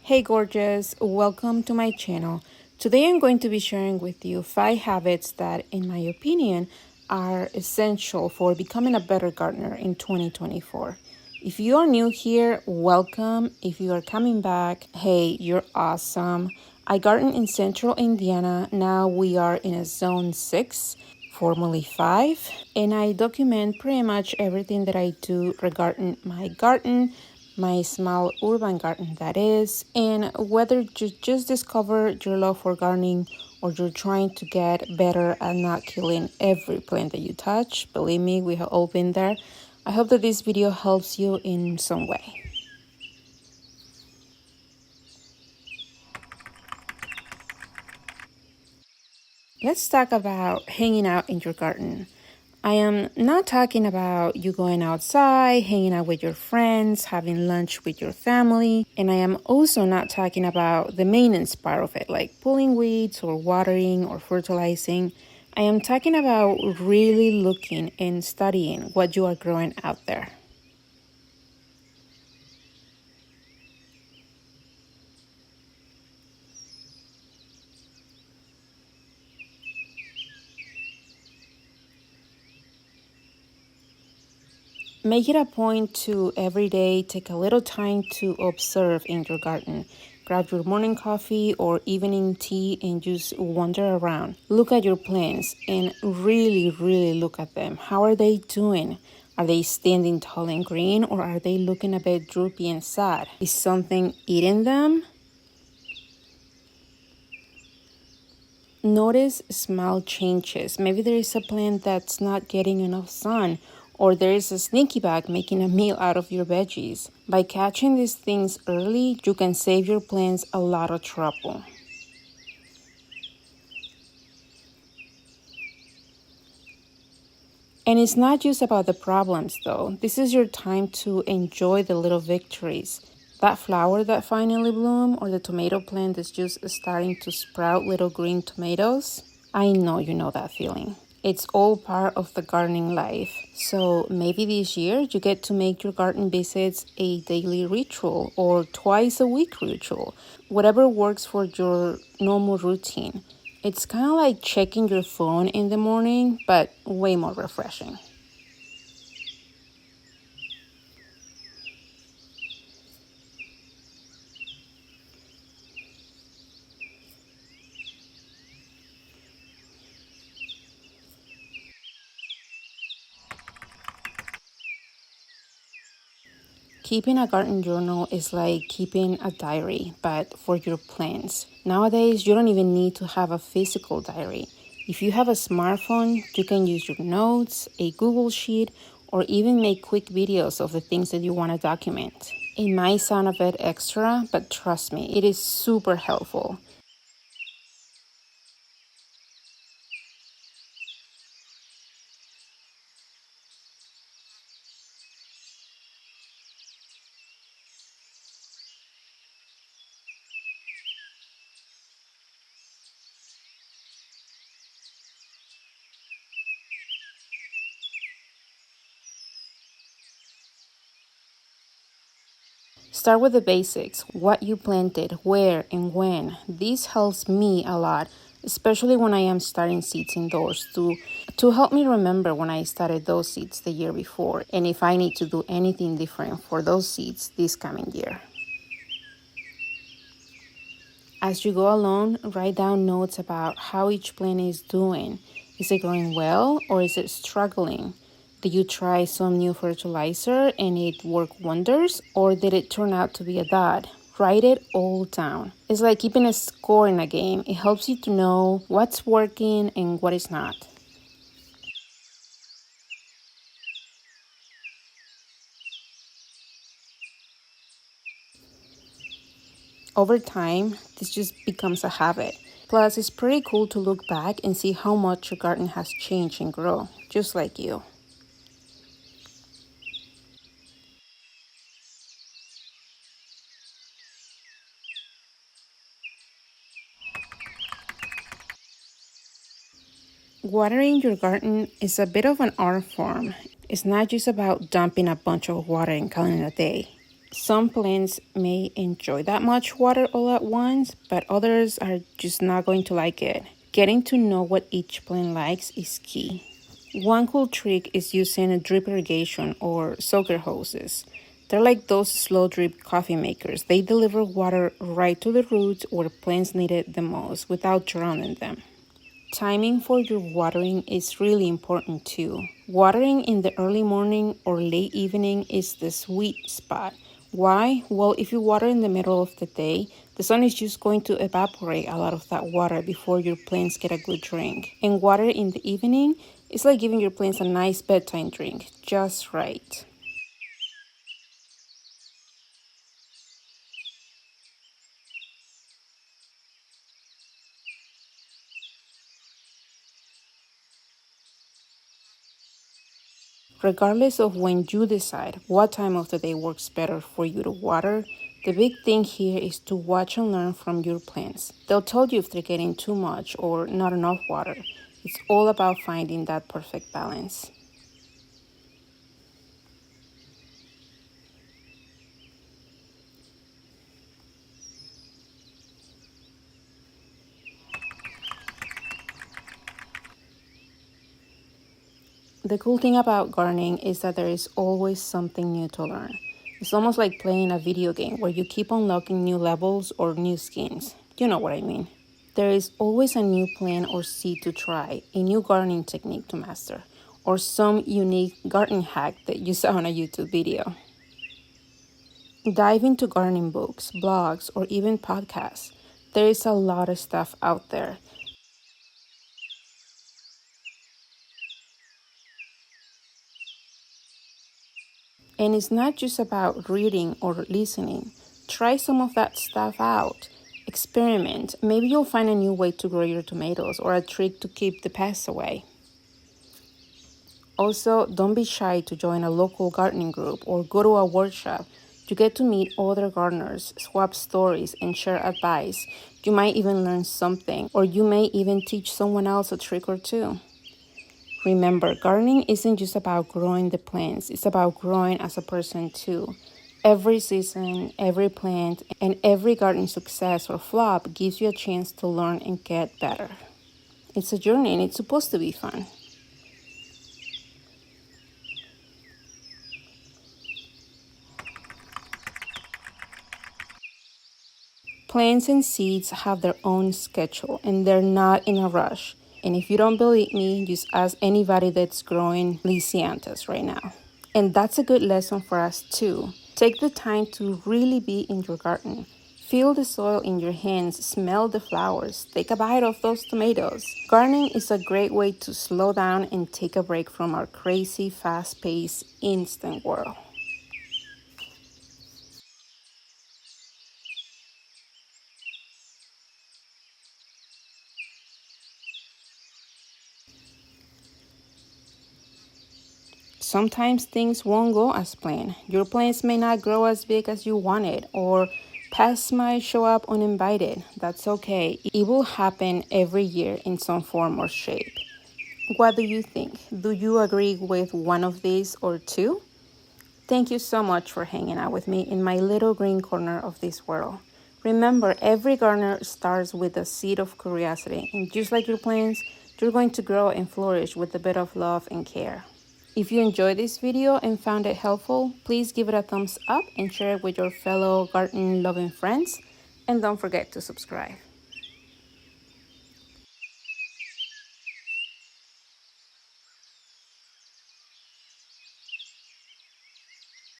Hey gorgeous, welcome to my channel. Today I'm going to be sharing with you 5 habits that, in my opinion, are essential for becoming a better gardener in 2024. If you are new here, welcome. If you are coming back, hey, you're awesome. I garden in central Indiana. Now we are in a zone 6, formerly 5, and I document pretty much everything that I do regarding my garden, my small urban garden that is, and whether you just discovered your love for gardening or you're trying to get better at not killing every plant that you touch. Believe me, we have all been there. I hope that this video helps you in some way. Let's talk about hanging out in your garden. I am not talking about you going outside, hanging out with your friends, having lunch with your family, and I am also not talking about the maintenance part of it, like pulling weeds or watering or fertilizing. I am talking about really looking and studying what you are growing out there. Make it a point to every day take a little time to observe in your garden. Grab your morning coffee or evening tea and just wander around. Look at your plants and really look at them. How are they doing? Are they standing tall and green, or are they looking a bit droopy and sad? Is something eating them? Notice small changes. Maybe there is a plant that's not getting enough sun, or there is a sneaky bug making a meal out of your veggies. By catching these things early, you can save your plants a lot of trouble. And it's not just about the problems though. This is your time to enjoy the little victories. That flower that finally bloomed, or the tomato plant that's just starting to sprout little green tomatoes. I know you know that feeling. It's all part of the gardening life. So maybe this year you get to make your garden visits a daily ritual or twice a week ritual, whatever works for your normal routine. It's kind of like checking your phone in the morning, but way more refreshing. Keeping a garden journal is like keeping a diary, but for your plants. Nowadays, you don't even need to have a physical diary. If you have a smartphone, you can use your notes, a Google Sheet, or even make quick videos of the things that you want to document. It might sound a bit extra, but trust me, it is super helpful. Start with the basics, what you planted, where and when. This helps me a lot, especially when I am starting seeds indoors to help me remember when I started those seeds the year before and if I need to do anything different for those seeds this coming year. As you go along, write down notes about how each plant is doing. Is it growing well or is it struggling? Did you try some new fertilizer and it worked wonders, or did it turn out to be a dud? Write it all down. It's like keeping a score in a game. It helps you to know what's working and what is not. Over time, this just becomes a habit. Plus, it's pretty cool to look back and see how much your garden has changed and grown, just like you. Watering your garden is a bit of an art form. It's not just about dumping a bunch of water and calling it a day. Some plants may enjoy that much water all at once, but others are just not going to like it. Getting to know what each plant likes is key. One cool trick is using a drip irrigation or soaker hoses. They're like those slow drip coffee makers. They deliver water right to the roots where plants need it the most without drowning them. Timing for your watering is really important too. Watering in the early morning or late evening is the sweet spot. Why? Well, if you water in the middle of the day, the sun is just going to evaporate a lot of that water before your plants get a good drink. And water in the evening is like giving your plants a nice bedtime drink, just right. Regardless of when you decide what time of the day works better for you to water, the big thing here is to watch and learn from your plants. They'll tell you if they're getting too much or not enough water. It's all about finding that perfect balance. The cool thing about gardening is that there is always something new to learn. It's almost like playing a video game where you keep unlocking new levels or new skins. You know what I mean. There is always a new plant or seed to try, a new gardening technique to master, or some unique garden hack that you saw on a YouTube video. Dive into gardening books, blogs, or even podcasts. There is a lot of stuff out there. And it's not just about reading or listening. Try some of that stuff out. Experiment. Maybe you'll find a new way to grow your tomatoes or a trick to keep the pests away. Also, don't be shy to join a local gardening group or go to a workshop. You get to meet other gardeners, swap stories, and share advice. You might even learn something, or you may even teach someone else a trick or two. Remember, gardening isn't just about growing the plants, it's about growing as a person too. Every season, every plant, and every garden success or flop gives you a chance to learn and get better. It's a journey and it's supposed to be fun. Plants and seeds have their own schedule and they're not in a rush. And if you don't believe me, just ask anybody that's growing lisianthus right now. And that's a good lesson for us too. Take the time to really be in your garden. Feel the soil in your hands, smell the flowers, take a bite of those tomatoes. Gardening is a great way to slow down and take a break from our crazy, fast-paced, instant world. Sometimes things won't go as planned. Your plants may not grow as big as you wanted, or pests might show up uninvited. That's okay. It will happen every year in some form or shape. What do you think? Do you agree with one of these or two? Thank you so much for hanging out with me in my little green corner of this world. Remember, every gardener starts with a seed of curiosity, and just like your plants, you're going to grow and flourish with a bit of love and care. If you enjoyed this video and found it helpful, please give it a thumbs up and share it with your fellow garden loving friends. And don't forget to subscribe.